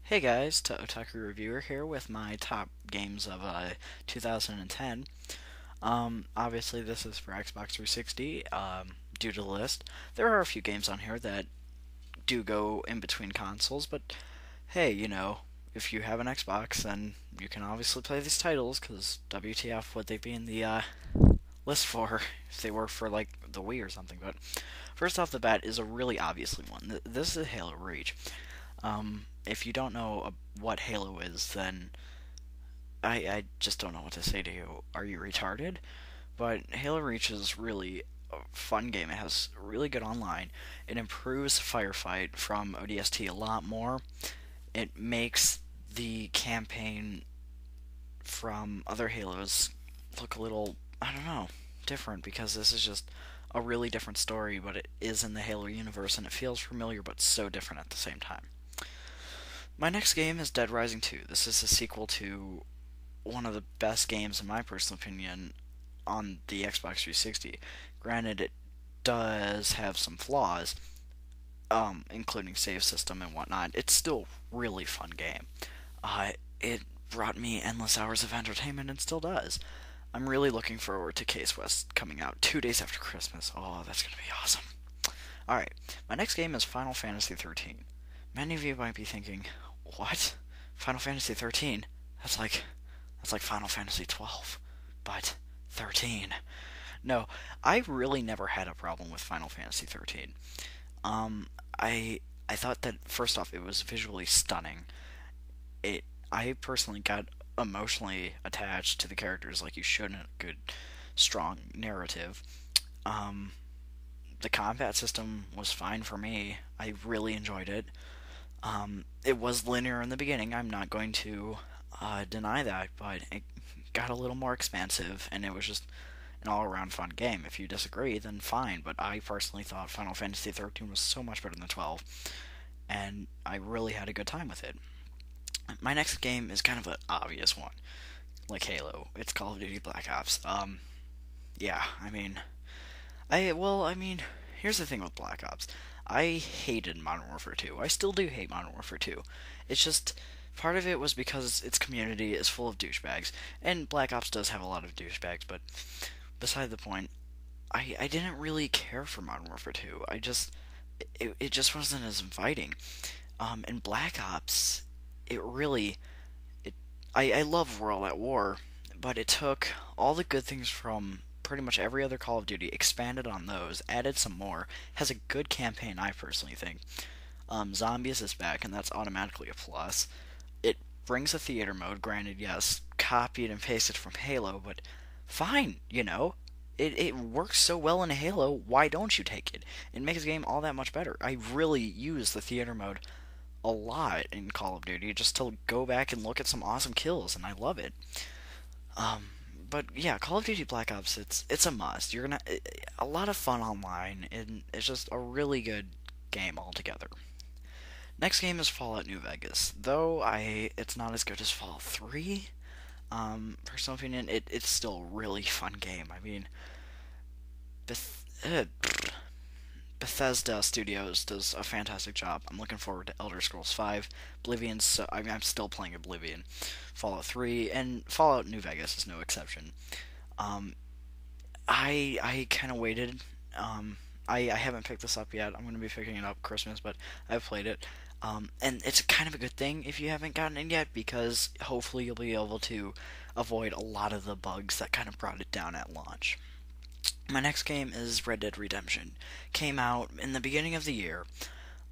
Hey guys, Otaku Reviewer here with my top games of 2010. Obviously this is for Xbox 360. Due to the list, there are a few games on here that do go in between consoles, but hey, if you have an Xbox, then you can obviously play these titles. Because WTF would they be in the list for if they were for like the Wii or something? But first off the bat is a really obviously one. This is Halo Reach. If you don't know what Halo is, then I just don't know what to say to you. Are you retarded? But Halo Reach is really a fun game. It has really good online. It improves Firefight from ODST a lot more. It makes the campaign from other Halos look a little, I don't know, different because this is just a really different story, but it is in the Halo universe and it feels familiar but so different at the same time. My next game is Dead Rising 2. This is a sequel to one of the best games, in my personal opinion, on the Xbox 360. Granted, it does have some flaws, including save system and whatnot. It's still a really fun game. It brought me endless hours of entertainment and still does. I'm really looking forward to Case West coming out 2 days after Christmas. Oh, that's going to be awesome. Alright, my next game is Final Fantasy 13. Many of you might be thinking, what? Final Fantasy 13? That's like Final Fantasy 12, but 13. No, I really never had a problem with Final Fantasy 13. Um, I thought that first off, it was visually stunning. It I personally got emotionally attached to the characters like you should in a good, strong narrative. Um, the combat system was fine for me. I really enjoyed it. It was linear in the beginning. I'm not going to deny that, but it got a little more expansive, and it was just an all-around fun game. If you disagree, then fine. But I personally thought Final Fantasy 13 was so much better than 12, and I really had a good time with it. My next game is kind of an obvious one, like Halo. It's Call of Duty Black Ops. Yeah, I mean, here's the thing with Black Ops. I hated Modern Warfare 2. I still do hate Modern Warfare 2. It's just part of it was because its community is full of douchebags, and Black Ops does have a lot of douchebags. But beside the point, I didn't really care for Modern Warfare 2. It just wasn't as inviting. In Black Ops, it really it I love World at War, but it took all the good things from pretty much every other Call of Duty, expanded on those, added some more, has a good campaign, I personally think. Zombies is back, and that's automatically a plus. It brings a theater mode, granted, yes, copied and pasted from Halo, but fine, It works so well in Halo, why don't you take it? It makes the game all that much better. I really use the theater mode a lot in Call of Duty just to go back and look at some awesome kills, and I love it. Um, but yeah, Call of Duty Black Ops, it's a must. You're gonna a lot of fun online, and it's just a really good game altogether. Next game is Fallout New Vegas, though it's not as good as Fallout 3. Personal opinion, it's still a really fun game. I mean, Beth- uh, Bethesda Studios does a fantastic job. I'm looking forward to Elder Scrolls 5, Oblivion. So I'm still playing Oblivion, Fallout 3, and Fallout New Vegas is no exception. Um, I kind of waited. I haven't picked this up yet. I'm going to be picking it up Christmas, but I've played it. And it's kind of a good thing if you haven't gotten it yet because hopefully you'll be able to avoid a lot of the bugs that kind of brought it down at launch. My next game is Red Dead Redemption. Came out in the beginning of the year,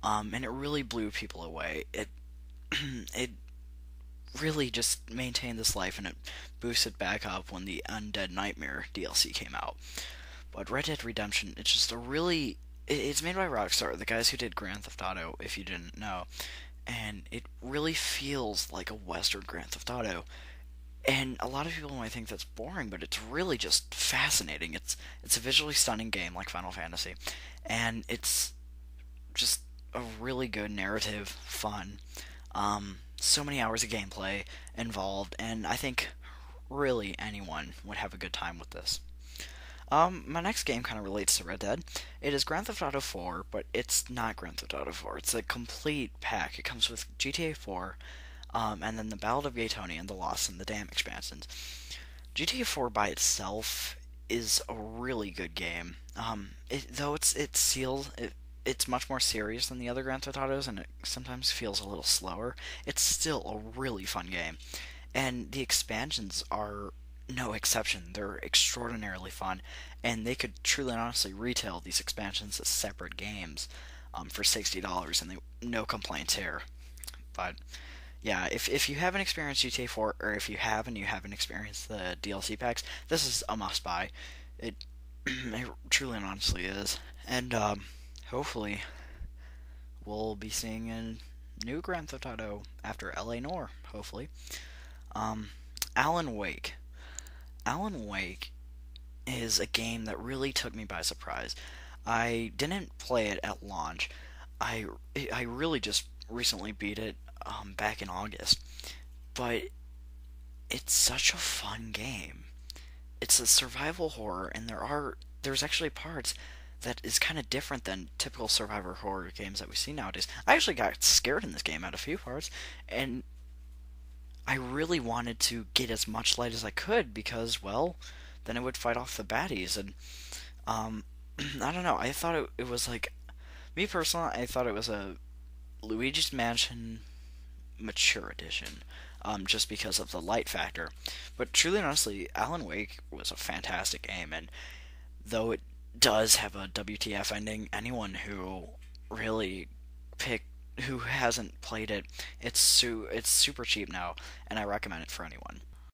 and it really blew people away. It really just maintained this life, and it boosted back up when the Undead Nightmare DLC came out. But Red Dead Redemption, it's just a really it's made by Rockstar, the guys who did Grand Theft Auto, if you didn't know, and it really feels like a Western Grand Theft Auto. And a lot of people might think that's boring, but it's really just fascinating. It's a visually stunning game like Final Fantasy, and it's just a really good narrative, fun. So many hours of gameplay involved, and I think really anyone would have a good time with this. My next game kind of relates to Red Dead. It is Grand Theft Auto 4, but it's not Grand Theft Auto 4. It's a complete pack. It comes with GTA 4, and then the Ballad of Gay Tony and the Lost and the Dam expansions. GTA 4 by itself is a really good game. Though it's sealed, it's much more serious than the other Grand Theft Autos, and it sometimes feels a little slower. It's still a really fun game, and the expansions are no exception. They're extraordinarily fun, and they could truly and honestly retail these expansions as separate games for $60, and no complaints here. But yeah, if you haven't experienced GTA 4, or if you have and you haven't experienced the DLC packs, this is a must buy. It, it truly and honestly is. And hopefully, we'll be seeing a new Grand Theft Auto after LA Noire, hopefully. Um, Alan Wake. Alan Wake is a game that really took me by surprise. I didn't play it at launch. I I really just recently beat it back in August, but it's such a fun game. It's a survival horror, and there's actually parts that is kind of different than typical survivor horror games that we see nowadays. I actually got scared in this game at a few parts, and I really wanted to get as much light as I could because, well, then it would fight off the baddies, and um, I don't know. I thought it was like me personally. I thought it was a Luigi's Mansion Mature Edition, just because of the light factor. But truly and honestly, Alan Wake was a fantastic game, and though it does have a WTF ending, anyone who really pick who hasn't played it, it's super cheap now, and I recommend it for anyone.